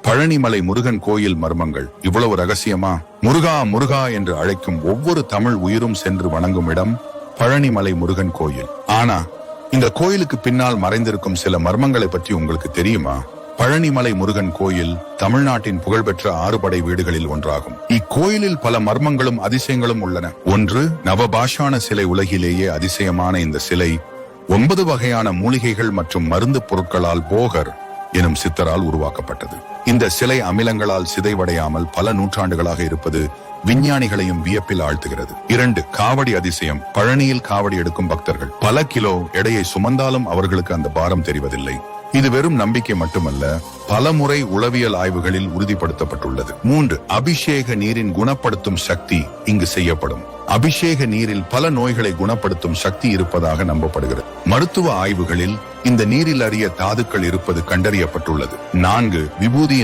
பழனிமலை முருகன் கோயில் மர்மங்கள் இவ்வளவு ரகசியமா? முருகா முருகா என்று அழைக்கும் ஒவ்வொரு தமிழ் உயிரும் சென்று வணங்கும் இடம் பழனிமலை முருகன் கோயில். ஆனா இந்த கோயிலுக்கு பின்னால் மறைந்திருக்கும் சில மர்மங்களை பற்றி உங்களுக்கு தெரியுமா? பழனிமலை முருகன் கோயில் தமிழ்நாட்டின் புகழ்பெற்ற 6 படை வீடுகளில் ஒன்றாகும். இக்கோயிலில் பல மர்மங்களும் அதிசயங்களும் உள்ளன. ஒன்று, நவபாஷான சிலை. உலகிலேயே அதிசயமான இந்த சிலை 9 வகையான மூலிகைகள் மற்றும் மருந்து பொருட்களால் போகர் எனும் சித்தரால் உருவாக்கப்பட்டது. இந்த சிலை அமிலங்களால் சிதைவடையாமல் பல நூற்றாண்டுகளாக இருப்பது விஞ்ஞானிகளையும் வியப்பில் ஆழ்த்துகிறது. 2, காவடி அதிசயம். பழனியில் காவடி எடுக்கும் பக்தர்கள் பல கிலோ எடையை சுமந்தாலும் அவர்களுக்கு அந்த பாரம் தெரிவதில்லை. இது வெறும் நம்பிக்கை மட்டுமல்ல, பல முறை உளவியல் ஆய்வுகளில் உறுதிப்படுத்தப்பட்டுள்ளது. 3, அபிஷேக நீரின் குணப்படுத்தும் சக்தி இங்கு செய்யப்படும். அபிஷேக நீரில் பல நோய்களை குணப்படுத்தும் சக்தி இருப்பதாக நம்பப்படுகிறது. மருத்துவ ஆய்வுகளில் இந்த நீரில் அரிய தாதுக்கள் இருப்பது கண்டறியப்பட்டுள்ளது. 4, விபூதியின்